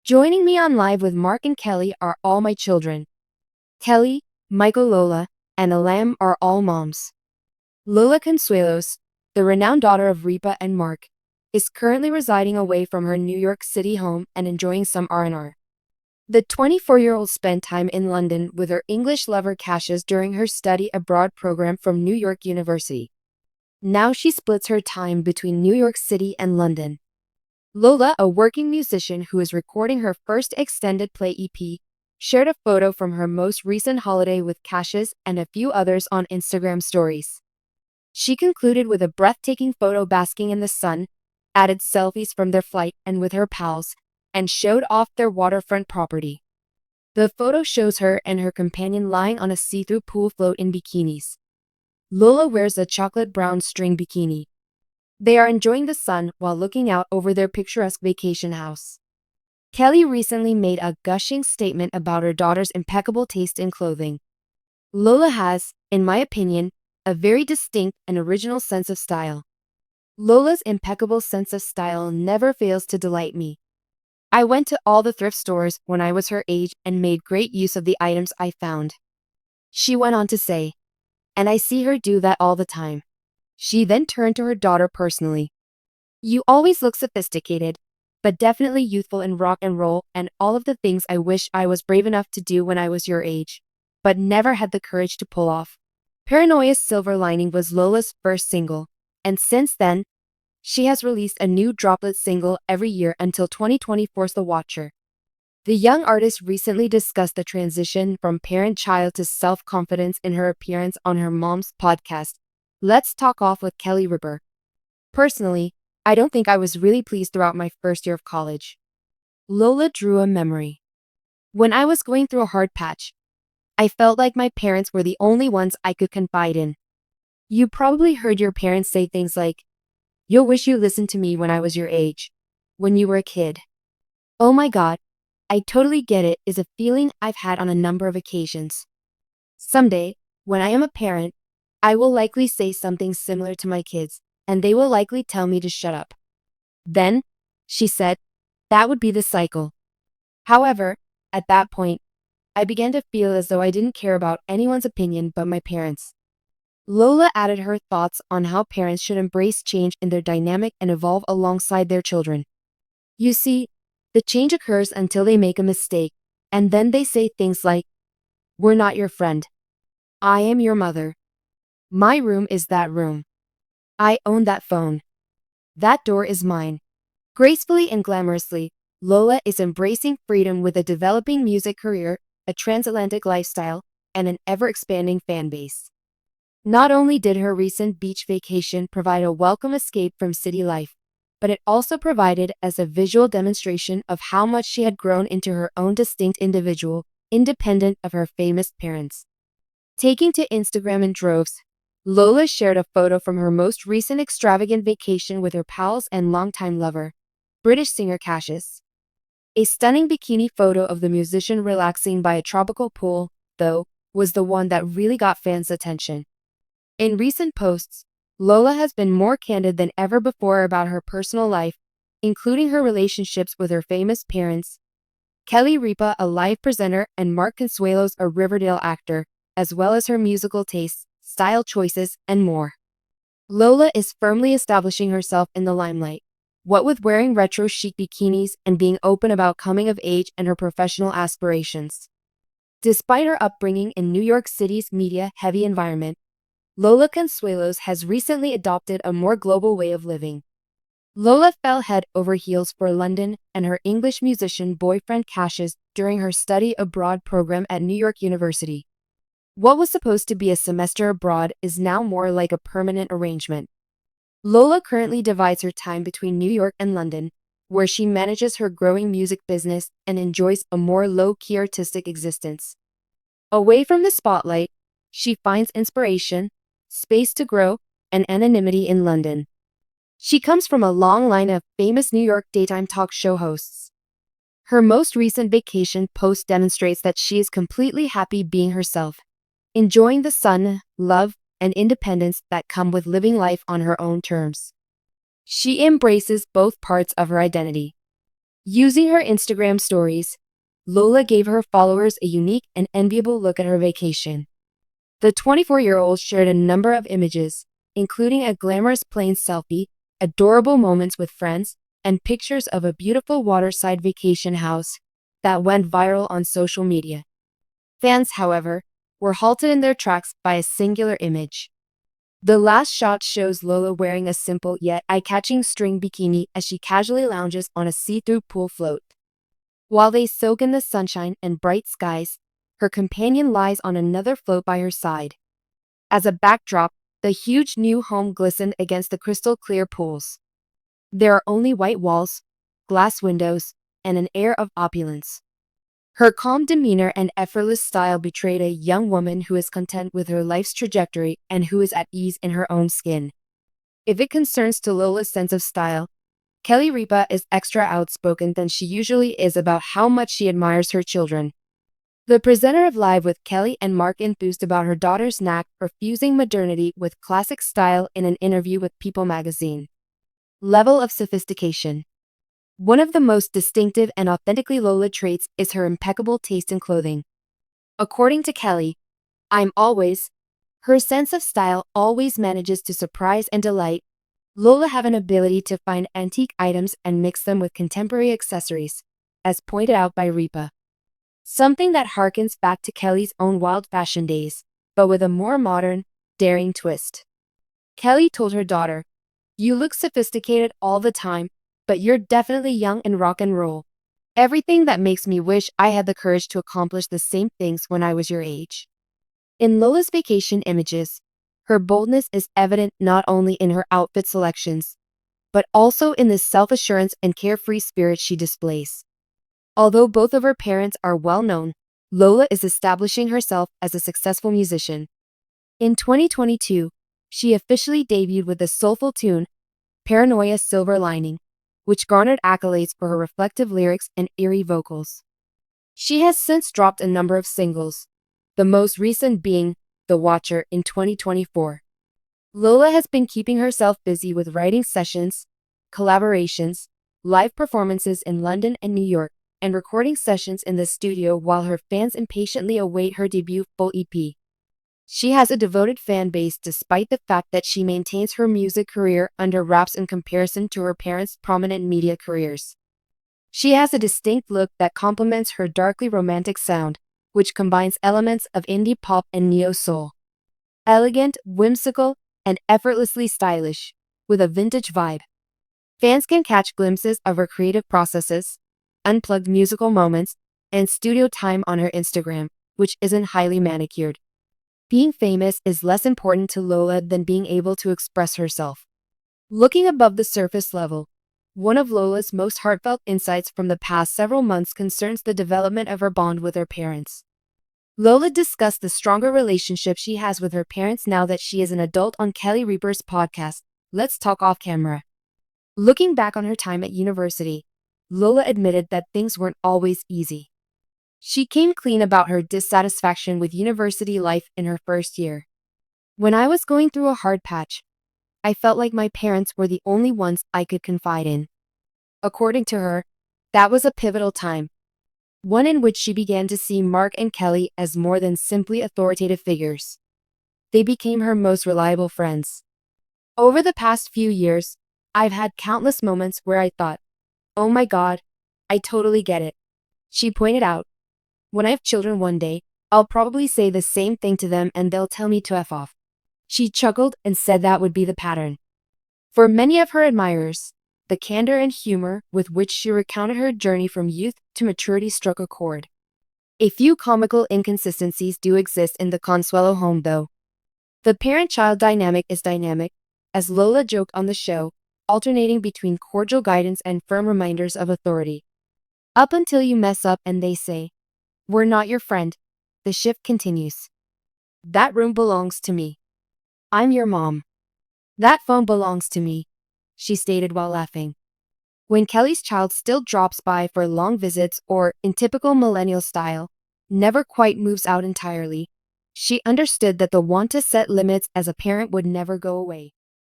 Joining me on live with Mark and Kelly are all my children. Kelly, Michael, Lola, and Alam are all moms. Lola Consuelos, the renowned daughter of Ripa and Mark, is currently residing away from her New York City home and enjoying some R&R. The 24-year-old spent time in London with her English lover Cassius during her study abroad program from New York University. Now she splits her time between New York City and London. Lola, a working musician who is recording her first extended play EP, shared a photo from her most recent holiday with Cassius and a few others on Instagram stories. She concluded with a breathtaking photo basking in the sun, added selfies from their flight and with her pals, and showed off their waterfront property. The photo shows her and her companion lying on a see-through pool float in bikinis. Lola wears a chocolate brown string bikini. They are enjoying the sun while looking out over their picturesque vacation house. Kelly recently made a gushing statement about her daughter's impeccable taste in clothing. Lola has, in my opinion, a very distinct and original sense of style. Lola's impeccable sense of style never fails to delight me. I went to all the thrift stores when I was her age and made great use of the items I found. She went on to say, and I see her do that all the time. She then turned to her daughter personally. You always look sophisticated, but definitely youthful in rock and roll and all of the things I wish I was brave enough to do when I was your age, but never had the courage to pull off. Paranoia's Silver Lining was Lola's first single, and since then, she has released a new droplet single every year until 2024's The Watcher. The young artist recently discussed the transition from parent-child to self-confidence in her appearance on her mom's podcast, Let's Talk Off with Kelly Ripa. Personally, I don't think I was really pleased throughout my first year of college. Lola drew a memory. When I was going through a hard patch, I felt like my parents were the only ones I could confide in. You probably heard your parents say things like, "You'll wish you listened to me when I was your age, when you were a kid." Oh my God, I totally get it is a feeling I've had on a number of occasions. Someday, when I am a parent, I will likely say something similar to my kids, and they will likely tell me to shut up. Then, she said, that would be the cycle. However, at that point, I began to feel as though I didn't care about anyone's opinion but my parents. Lola added her thoughts on how parents should embrace change in their dynamic and evolve alongside their children. You see, the change occurs until they make a mistake, and then they say things like, "We're not your friend. I am your mother. My room is that room. I own that phone. That door is mine." Gracefully and glamorously, Lola is embracing freedom with a developing music career, a transatlantic lifestyle, and an ever-expanding fan base. Not only did her recent beach vacation provide a welcome escape from city life, but it also provided as a visual demonstration of how much she had grown into her own distinct individual, independent of her famous parents. Taking to Instagram in droves, Lola shared a photo from her most recent extravagant vacation with her pals and longtime lover, British singer Cassius. A stunning bikini photo of the musician relaxing by a tropical pool, though, was the one that really got fans' attention. In recent posts, Lola has been more candid than ever before about her personal life, including her relationships with her famous parents, Kelly Ripa, a live presenter, and Mark Consuelos, a Riverdale actor, as well as her musical tastes, style choices, and more. Lola is firmly establishing herself in the limelight, what with wearing retro chic bikinis and being open about coming of age and her professional aspirations. Despite her upbringing in New York City's media-heavy environment, Lola Consuelos has recently adopted a more global way of living. Lola fell head over heels for London and her English musician boyfriend Cassius during her study abroad program at New York University. What was supposed to be a semester abroad is now more like a permanent arrangement. Lola currently divides her time between New York and London, where she manages her growing music business and enjoys a more low-key artistic existence. Away from the spotlight, she finds inspiration, space to grow, and anonymity in London. She comes from a long line of famous New York daytime talk show hosts. Her most recent vacation post demonstrates that she is completely happy being herself, enjoying the sun, love, and independence that come with living life on her own terms. She embraces both parts of her identity. Using her Instagram stories, Lola gave her followers a unique and enviable look at her vacation. The 24-year-old shared a number of images, including a glamorous plane selfie, adorable moments with friends, and pictures of a beautiful waterside vacation house that went viral on social media. Fans, however, were halted in their tracks by a singular image. The last shot shows Lola wearing a simple yet eye-catching string bikini as she casually lounges on a see-through pool float. While they soak in the sunshine and bright skies, her companion lies on another float by her side. As a backdrop, the huge new home glistened against the crystal-clear pools. There are only white walls, glass windows, and an air of opulence. Her calm demeanor and effortless style betrayed a young woman who is content with her life's trajectory and who is at ease in her own skin. If it concerns to Lola's sense of style, Kelly Ripa is extra outspoken than she usually is about how much she admires her children. The presenter of Live with Kelly and Mark enthused about her daughter's knack for fusing modernity with classic style in an interview with People magazine. Level of sophistication. One of the most distinctive and authentically Lola traits is her impeccable taste in clothing. According to Kelly, her sense of style always manages to surprise and delight. Lola have an ability to find antique items and mix them with contemporary accessories, as pointed out by Ripa. Something that harkens back to Kelly's own wild fashion days, but with a more modern, daring twist. Kelly told her daughter, "You look sophisticated all the time, but you're definitely young and rock and roll. Everything that makes me wish I had the courage to accomplish the same things when I was your age." In Lola's vacation images, her boldness is evident not only in her outfit selections, but also in the self-assurance and carefree spirit she displays. Although both of her parents are well known, Lola is establishing herself as a successful musician. In 2022, she officially debuted with the soulful tune, Paranoia Silver Lining, which garnered accolades for her reflective lyrics and eerie vocals. She has since dropped a number of singles, the most recent being The Watcher in 2024. Lola has been keeping herself busy with writing sessions, collaborations, live performances in London and New York, and recording sessions in the studio while her fans impatiently await her debut full EP. She has a devoted fan base despite the fact that she maintains her music career under wraps in comparison to her parents' prominent media careers. She has a distinct look that complements her darkly romantic sound, which combines elements of indie pop and neo-soul. Elegant, whimsical, and effortlessly stylish, with a vintage vibe. Fans can catch glimpses of her creative processes, unplugged musical moments, and studio time on her Instagram, which isn't highly manicured. Being famous is less important to Lola than being able to express herself. Looking above the surface level, one of Lola's most heartfelt insights from the past several months concerns the development of her bond with her parents. Lola discussed the stronger relationship she has with her parents now that she is an adult on Kelly Ripa's podcast, Let's Talk Off Camera. Looking back on her time at university, Lola admitted that things weren't always easy. She came clean about her dissatisfaction with university life in her first year. "When I was going through a hard patch, I felt like my parents were the only ones I could confide in." According to her, that was a pivotal time, one in which she began to see Mark and Kelly as more than simply authoritative figures. They became her most reliable friends. "Over the past few years, I've had countless moments where I thought, 'Oh my God, I totally get it,'" she pointed out. "When I have children one day, I'll probably say the same thing to them and they'll tell me to F off." She chuckled and said that would be the pattern. For many of her admirers, the candor and humor with which she recounted her journey from youth to maturity struck a chord. A few comical inconsistencies do exist in the Consuelo home though. The parent-child dynamic is dynamic, as Lola joked on the show, alternating between cordial guidance and firm reminders of authority. "Up until you mess up and they say, 'We're not your friend,' the shift continues. That room belongs to me. I'm your mom. That phone belongs to me," she stated while laughing. When Kelly's child still drops by for long visits or, in typical millennial style, never quite moves out entirely, she understood that the want to set limits as a parent would never go away.